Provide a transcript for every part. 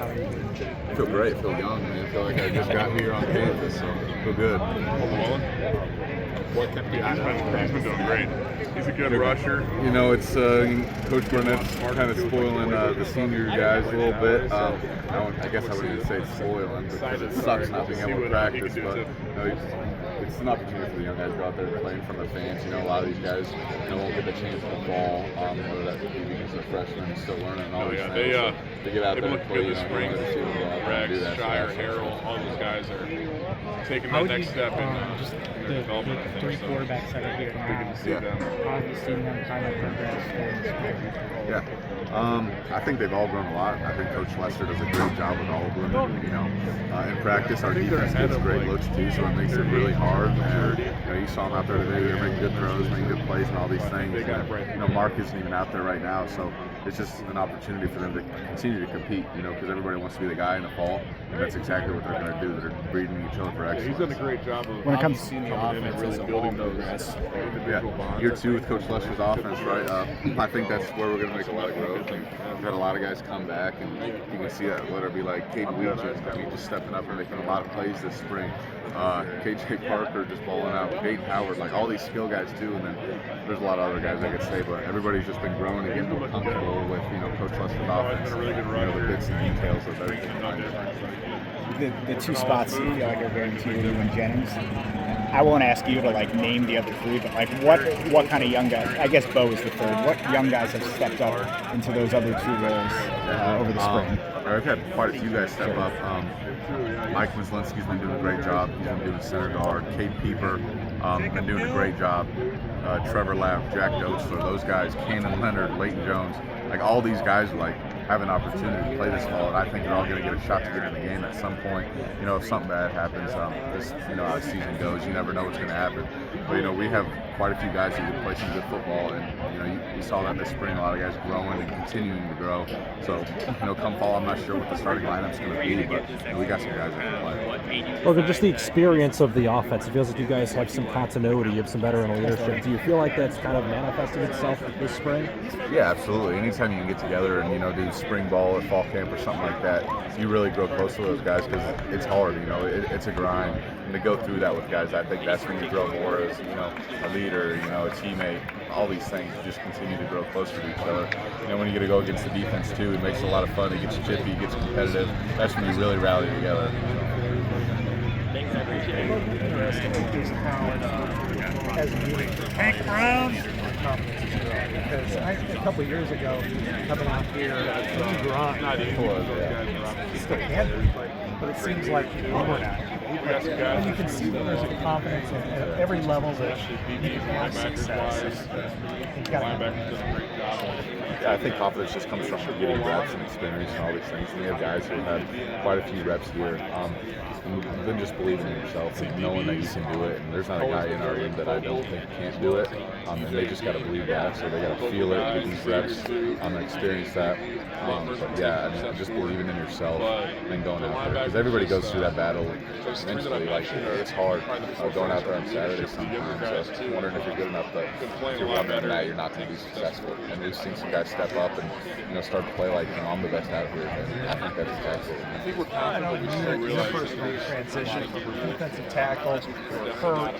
How are you doing? I feel great. I feel young, man. I feel like I just got here on campus, so I feel good. What kept you out of it? He's been doing great. He's a good rusher. You know, it's Coach Barnett's kind of spoiling the senior guys a little bit. I guess I wouldn't even say it's spoiling because it sucks not being able to practice, but it's an opportunity for the young guys to go out there and play in front of the fans. You know, a lot of these guys won't get the chance to fall, whether that be because they're freshmen still learning and all these things. They get out there and play. This spring. Rex, Shire, Harold, all those guys are taking that next step in just their development. the three quarterbacks that are here now. How have you seen them kind of progress during the spring? I think they've all grown a lot. I think Coach Lester does a great job with all of them. You know, in practice, our defense gets great looks too, so it makes it really hard. And you saw them out there today; they're making good throws, making good plays, and all these things. And, Mark isn't even out there right now, so it's just an opportunity for them to continue to compete. Because everybody wants to be the guy in the fall, and that's exactly what they're going to do. They're breeding each other for excellence. He's done a great job of when it comes to the offense, really building those individual bonds. Year two with Coach Lester's offense, right? I think that's where we're going to make a lot of growth. And we've had a lot of guys come back, and you can see that, whether it be like Caden Weege, just stepping up and making a lot of plays this spring. KJ Parker just balling out. Peyton Howard, like all these skill guys too. And then there's a lot of other guys I could say, but everybody's just been growing and getting more comfortable with Coach Lester's offense. The bits and details of everything. The two spots you feel like are guaranteed, you and Jennings. I won't ask you to name the other three, but what kind of young guys? I guess Bo is the third. What young guys have stepped up into those other two roles over the spring? I've had quite a few guys step up. Mike Myslinski's been doing a great job. He's been doing center guard. Cade Pieper been doing a great job. Trevor Lapp, Jack Dotzler, those guys, Cannon Leonard, Leighton Jones, all these guys have an opportunity to play this fall, and I think they're all going to get a shot to get in the game at some point. If something bad happens, this how the season goes, you never know what's going to happen. But we have quite a few guys who can play some good football, and you saw that this spring. A lot of guys growing and continuing to grow. So come fall, I'm not sure what the starting lineup's going to be, but we got some guys that can play. Logan, just the experience of the offense. It feels like you guys have some continuity, you have some veteran leadership. Do you feel like that's kind of manifested itself this spring? Yeah, absolutely. Anytime you can get together and do spring ball or fall camp or something like that, you really grow close to those guys because it's hard. It's a grind, and to go through that with guys, I think that's when you grow more as a leader, a teammate. All these things just continue to grow closer to each other. When you get to go against the defense too, it makes it a lot of fun. It gets chippy, it gets competitive. That's when you really rally together. Hank Brown. Because a couple years ago, coming out here, he still can, but it seems like more now. And you can see that there's a confidence at every level that you can have success. Yeah, I think confidence just comes from getting reps and experience and all these things. And we have guys who have had quite a few reps here. And then just believing in yourself and knowing that you can do it. And there's not a guy in our room that I don't think can't do it. And they just got to believe that. So they got to feel it, get these reps, and experience that. But yeah, just believing in yourself and going out there. Because everybody goes through that battle mentally. It's hard going out there on Saturday sometimes. So wondering if you're good enough, but if you're wondering that, you're not going to be successful. And we've seen some guys step up and start to play like I'm the best out here. And I think that's exactly what I think we're confident. Your personal transition from defensive tackle, hurt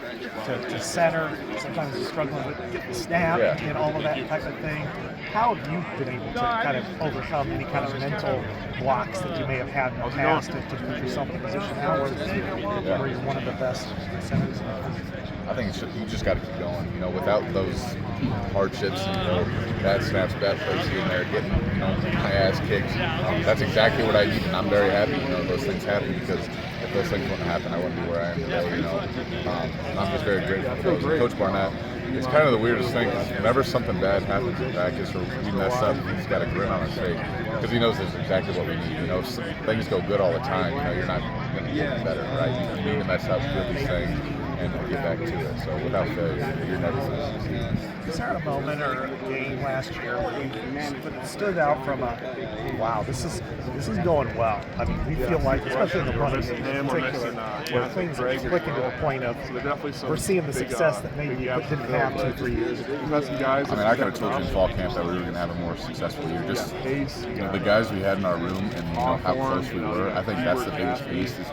to center, sometimes you're struggling with getting the snap and all of that type of thing. How have you been able to kind of overcome any kind of mental blocks that you may have had in the past to put yourself in a position now where you're one of the best centers in the country? I think you just got to keep going. Without those hardships and bad snaps, bad plays here and there, getting my ass kicked, that's exactly what I need, and I'm very happy. Those things happen because if those things wouldn't happen, I wouldn't be where I am today. I'm just very grateful for Coach Barnett. It's kind of the weirdest thing. Whenever something bad happens in practice or we mess up, he's got a grin on his face because he knows that's exactly what we need. Things go good all the time. You're not going to get better, right? You need to mess up, do these things. and get back to it. So without failure, you're never going to succeed. Is there a moment or a game last year where you stood out from a wow, this is going well? I mean, we feel like, especially in the running game in particular, where things are clicking to the point of we're seeing the success that maybe we didn't have 2-3 years ago. I mean, I could have told you in fall camp that we were going to have a more successful year. Just the guys we had in our room and how close we were. I think that's the biggest piece is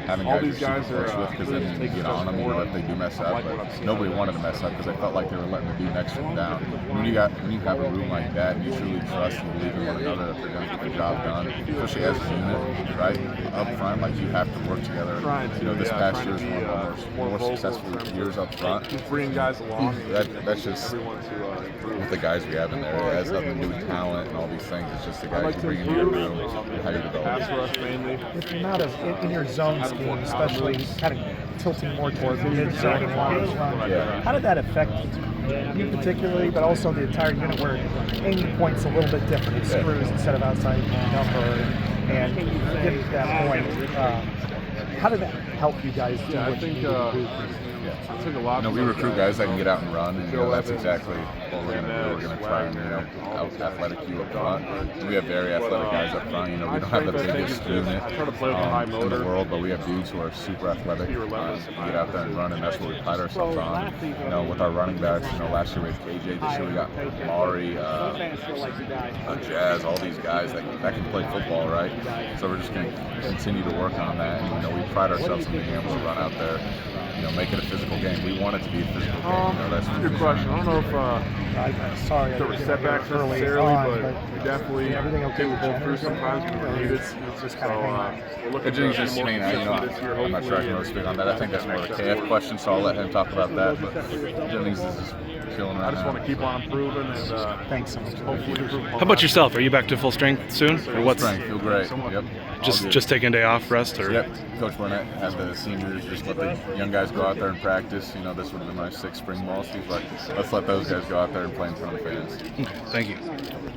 having guys you're super close with, because then you get on them, if they do mess up. But nobody wanted to mess up because they felt like they were letting the dude next to them down. When you have a room like that, and you truly trust and believe in one another that they're going to get the job done, especially as a unit, right? Up front, like you have to work together. This past year is one of our more successful years up front. Bringing guys along. That's just with the guys we have in there. It has nothing to do with talent and all these things. It's just the guys you bring into your room and how you develop. With the amount of in your zone scheme, especially kind of tilting more towards the mid zone and long run, how did that affect you particularly, but also the entire unit where aiming point's a little bit different? It screws instead of outside number, and getting to that point. How did that help you guys do what you needed to do? We recruit guys that can get out and run, and that's exactly what we're going to do. We're going to try and out-athletic you up front. We have very athletic guys up front. We don't have the biggest unit in the world, but we have dudes who are super athletic, get out there and run, and that's what we pride ourselves on. With our running backs, last year we had KJ, this year we got Laurie, Jazz, all these guys that can play football, right? So we're just going to continue to work on that, and we pride ourselves in being able to run out there. Make it a physical game. We want it to be a physical game. That's a good question. I don't know if sorry, there were setbacks necessarily, but we definitely pull through sometimes when we're needed. It's just kind of we're looking I'm not sure I can really speak on that. I think that's more of a KF question, so I'll let him talk about that. But Jennings is just killing right now. I just want to keep on improving, and thanks so much. hopefully improve. How about yourself? Are you back to full strength soon, or what's? Strength, feel great. Yep. Just taking a day off, rest, or? Yep. Coach Burnett had the seniors just let the young guys go out there and practice. This would have been my 6th spring ball. So he's like, let's let those guys go out there and play in front of fans. Thank you.